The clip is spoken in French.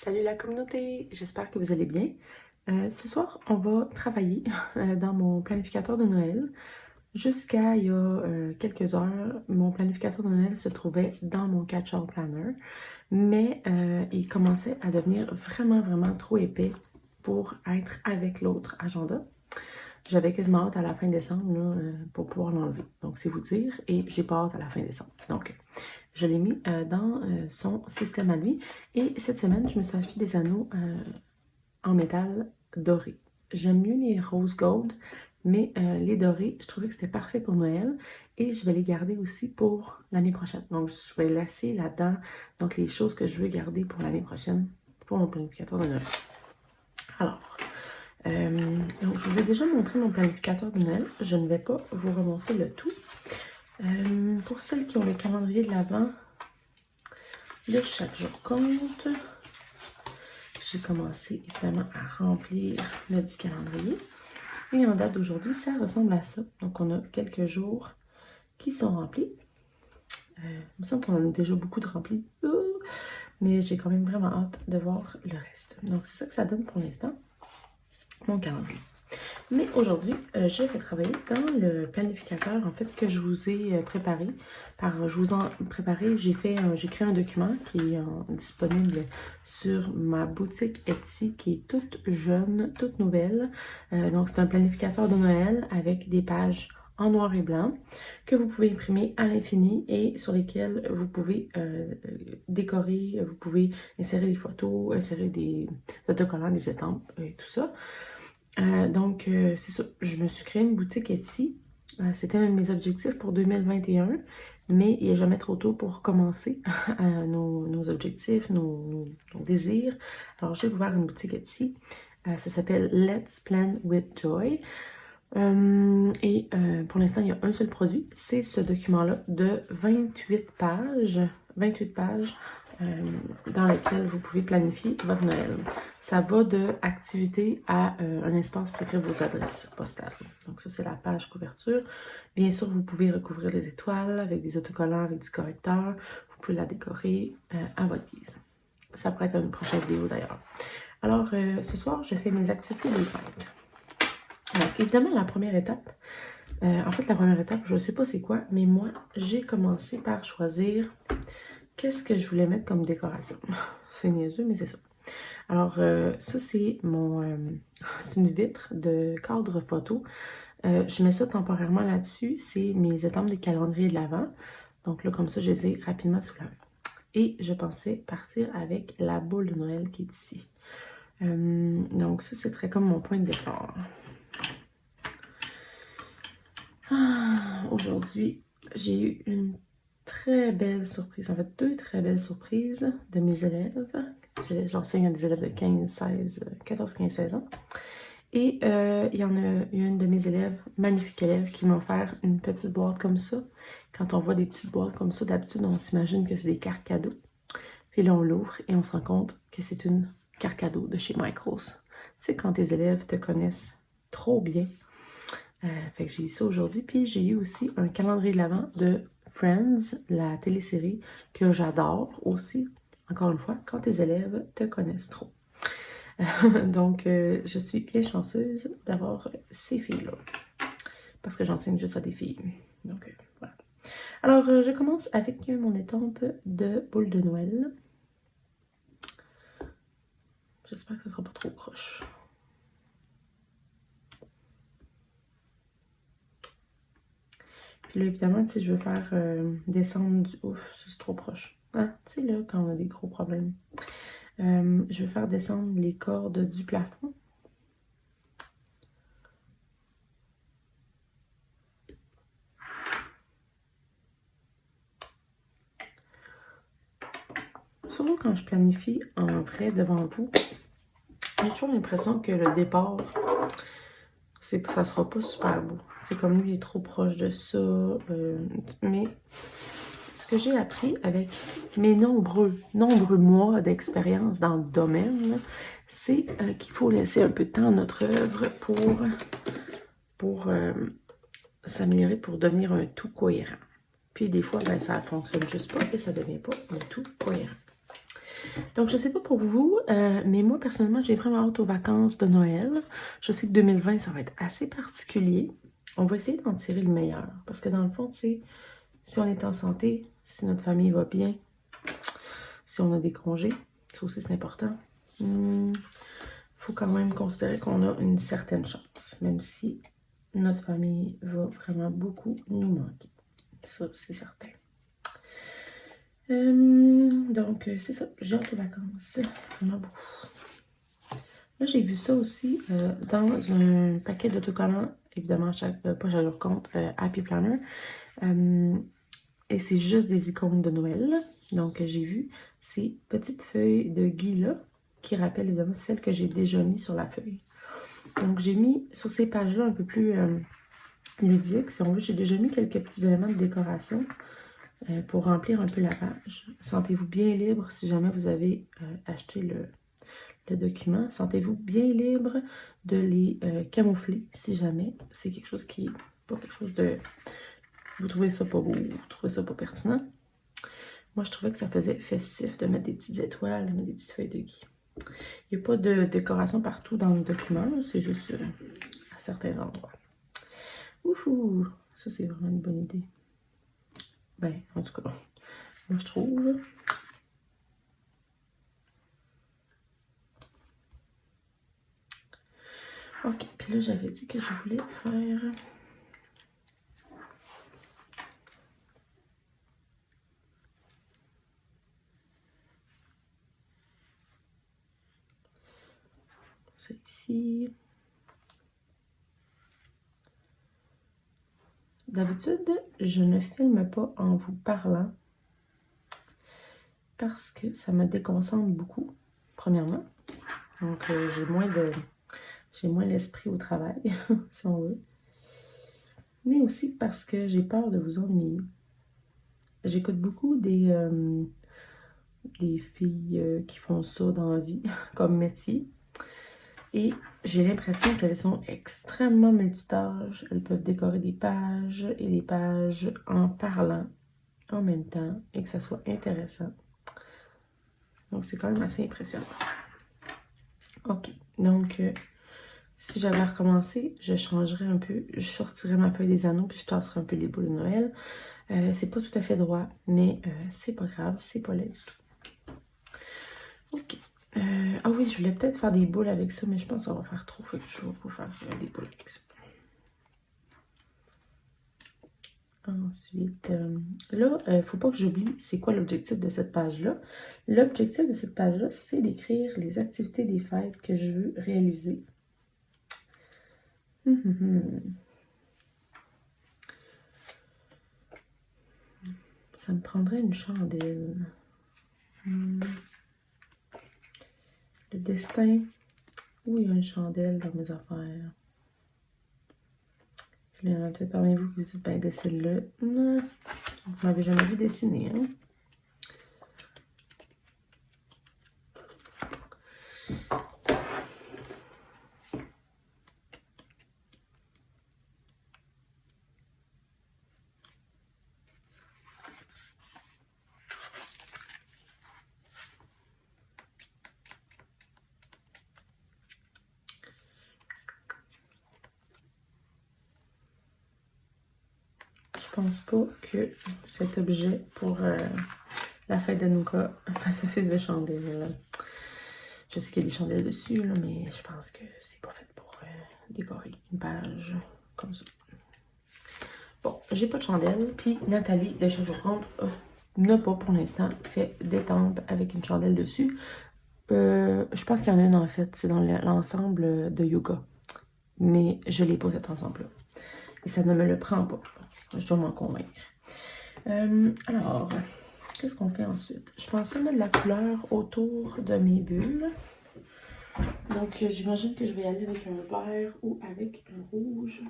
Salut la communauté, j'espère que vous allez bien. Ce soir, on va travailler dans mon planificateur de Noël. Jusqu'à il y a quelques heures, mon planificateur de Noël se trouvait dans mon catch-all planner, mais il commençait à devenir vraiment trop épais pour être avec l'autre agenda. J'avais quasiment hâte à la fin décembre là, pour pouvoir l'enlever. Donc, c'est vous dire, et j'ai pas hâte à la fin décembre. Donc, je l'ai mis dans son système à lui. Et cette semaine, je me suis acheté des anneaux en métal doré. J'aime mieux les rose gold, mais les dorés, je trouvais que c'était parfait pour Noël. Et je vais les garder aussi pour l'année prochaine. Donc, je vais laisser là-dedans donc les choses que je veux garder pour l'année prochaine pour mon planificateur de Noël. Alors, donc je vous ai déjà montré mon planificateur de Noël. Je ne vais pas vous remontrer le tout. Pour celles qui ont le calendrier de l'Avent, de chaque jour compte. J'ai commencé évidemment à remplir le dit calendrier. Et en date d'aujourd'hui, ça ressemble à ça. Donc on a quelques jours qui sont remplis. Il me semble qu'on en a déjà beaucoup de remplis. Mais j'ai quand même vraiment hâte de voir le reste. Donc c'est ça que ça donne pour l'instant, mon calendrier. Mais aujourd'hui, je vais travailler dans le planificateur en fait que je vous ai préparé. Je vous en préparé, j'ai créé un document qui est disponible sur ma boutique Etsy qui est toute jeune, toute nouvelle. Donc c'est un planificateur de Noël avec des pages en noir et blanc que vous pouvez imprimer à l'infini et sur lesquelles vous pouvez décorer, vous pouvez insérer des photos, insérer des autocollants, des étampes et tout ça. Donc, c'est ça. Je me suis créé une boutique Etsy. C'était un de mes objectifs pour 2021, mais il n'est jamais trop tôt pour commencer nos objectifs, nos désirs. Alors, j'ai ouvert une boutique Etsy. Ça s'appelle Let's Plan with Joy. Pour l'instant, il y a un seul produit. C'est ce document-là de 28 pages. 28 pages dans lesquelles vous pouvez planifier votre Noël. Ça va de activité à un espace pour écrire vos adresses postales. Donc ça, c'est la page couverture. Bien sûr, vous pouvez recouvrir les étoiles avec des autocollants, avec du correcteur. Vous pouvez la décorer à votre guise. Ça pourrait être une prochaine vidéo d'ailleurs. Alors, ce soir, je fais mes activités des fêtes. Donc, évidemment, la première étape, je ne sais pas c'est quoi, mais moi, j'ai commencé par choisir qu'est-ce que je voulais mettre comme décoration. C'est niaiseux, mais c'est ça. Alors, ça, c'est c'est une vitre de cadre photo. Je mets ça temporairement là-dessus. C'est mes étampes de calendrier de l'Avent. Donc là, comme ça, je les ai rapidement sous la main. Et je pensais partir avec la boule de Noël qui est ici. Donc ça, c'est très comme mon point de départ. Aujourd'hui, j'ai eu une très belle surprise. En fait, deux très belles surprises de mes élèves. J'enseigne à des élèves de 14, 15, 16 ans. Et il y en a une de mes élèves, magnifique élève, qui m'a offert une petite boîte comme ça. Quand on voit des petites boîtes comme ça, d'habitude, on s'imagine que c'est des cartes cadeaux. Puis là, on l'ouvre et on se rend compte que c'est une carte cadeau de chez Michaels. Tu sais, quand tes élèves te connaissent trop bien. Fait que j'ai eu ça aujourd'hui. Puis j'ai eu aussi un calendrier de l'Avent de Friends, la télésérie que j'adore aussi. Encore une fois, quand tes élèves te connaissent trop. Donc, je suis bien chanceuse d'avoir ces filles-là. Parce que j'enseigne juste à des filles. Donc, voilà. Alors, je commence avec mon étampe de boule de Noël. J'espère que ça ne sera pas trop croche. Puis là, évidemment, tu sais, je veux faire descendre du... Ouf, c'est trop proche. Hein? Tu sais, là, quand on a des gros problèmes. Je vais faire descendre les cordes du plafond. Souvent, quand je planifie en vrai devant vous, j'ai toujours l'impression que le départ, ça sera pas super beau. C'est comme lui, il est trop proche de ça. Mais ce que j'ai appris avec mes nombreux mois d'expérience dans le domaine, c'est qu'il faut laisser un peu de temps à notre œuvre pour s'améliorer, pour devenir un tout cohérent. Puis des fois, ben, ça ne fonctionne juste pas et ça ne devient pas un tout cohérent. Donc, je sais pas pour vous, mais moi, personnellement, j'ai vraiment hâte aux vacances de Noël. Je sais que 2020, ça va être assez particulier. On va essayer d'en tirer le meilleur. Parce que dans le fond, tu sais, si on est en santé, si notre famille va bien, si on a des congés, ça aussi c'est important. Faut quand même considérer qu'on a une certaine chance, même si notre famille va vraiment beaucoup nous manquer. Ça, c'est certain. Donc, c'est ça. J'ai hâte aux vacances. Vraiment beaucoup. Là, j'ai vu ça aussi dans un paquet d'autocollants, évidemment, pas chaque jour compte, Happy Planner. Et c'est juste des icônes de Noël. Donc, j'ai vu ces petites feuilles de gui-là qui rappellent évidemment celles que j'ai déjà mis sur la feuille. Donc, j'ai mis sur ces pages-là un peu plus ludiques, si on veut, j'ai déjà mis quelques petits éléments de décoration pour remplir un peu la page. Sentez-vous bien libre si jamais vous avez acheté le document. Sentez-vous bien libre de les camoufler si jamais c'est quelque chose qui n'est pas quelque chose de... Vous trouvez ça pas beau, vous trouvez ça pas pertinent. Moi, je trouvais que ça faisait festif de mettre des petites étoiles, de mettre des petites feuilles de gui. Il n'y a pas de décoration partout dans le document, c'est juste à certains endroits. Oufou! Ça, c'est vraiment une bonne idée. Ben, en tout cas, moi, je trouve. Ok, puis là, j'avais dit que je voulais faire... ça ici. D'habitude, je ne filme pas en vous parlant parce que ça me déconcentre beaucoup, premièrement. Donc, j'ai moins l'esprit au travail, si on veut. Mais aussi parce que j'ai peur de vous ennuyer. J'écoute beaucoup des filles qui font ça dans la vie, comme métier. Et j'ai l'impression qu'elles sont extrêmement multitâches. Elles peuvent décorer des pages et des pages en parlant en même temps et que ça soit intéressant. Donc, c'est quand même assez impressionnant. Ok, donc, si j'avais à recommencer, je changerais un peu. Je sortirais ma feuille des anneaux puis je tasserais un peu les boules de Noël. C'est pas tout à fait droit, mais c'est pas grave, c'est pas laid du tout. Ok. Ah oui, je voulais peut-être faire des boules avec ça, mais je pense que ça va faire trop. Fait que je vais pas faire des boules avec ça. Ensuite, là, faut pas que j'oublie c'est quoi l'objectif de cette page-là. L'objectif de cette page-là, c'est d'écrire les activités des fêtes que je veux réaliser. Ça me prendrait une chandelle. Le destin. Où il y a une chandelle dans mes affaires? Il y en a peut-être parmi vous qui vous dites, ben dessine-le. Vous m'avez jamais vu dessiner, hein? Je pense pas que cet objet pour la fête de Nouka fasse office de chandelle. Je sais qu'il y a des chandelles dessus, là, mais je pense que c'est pas fait pour décorer une page comme ça. Bon, j'ai pas de chandelle, puis Nathalie de Chaque Jour Compte n'a pas pour l'instant fait d'étampe avec une chandelle dessus. Je pense qu'il y en a une en fait, c'est dans l'ensemble de yoga. Mais je l'ai pas cet ensemble-là. Et ça ne me le prend pas. Je dois m'en convaincre. Alors, qu'est-ce qu'on fait ensuite? Je pensais mettre de la couleur autour de mes bulles. Donc, j'imagine que je vais y aller avec un vert ou avec un rouge.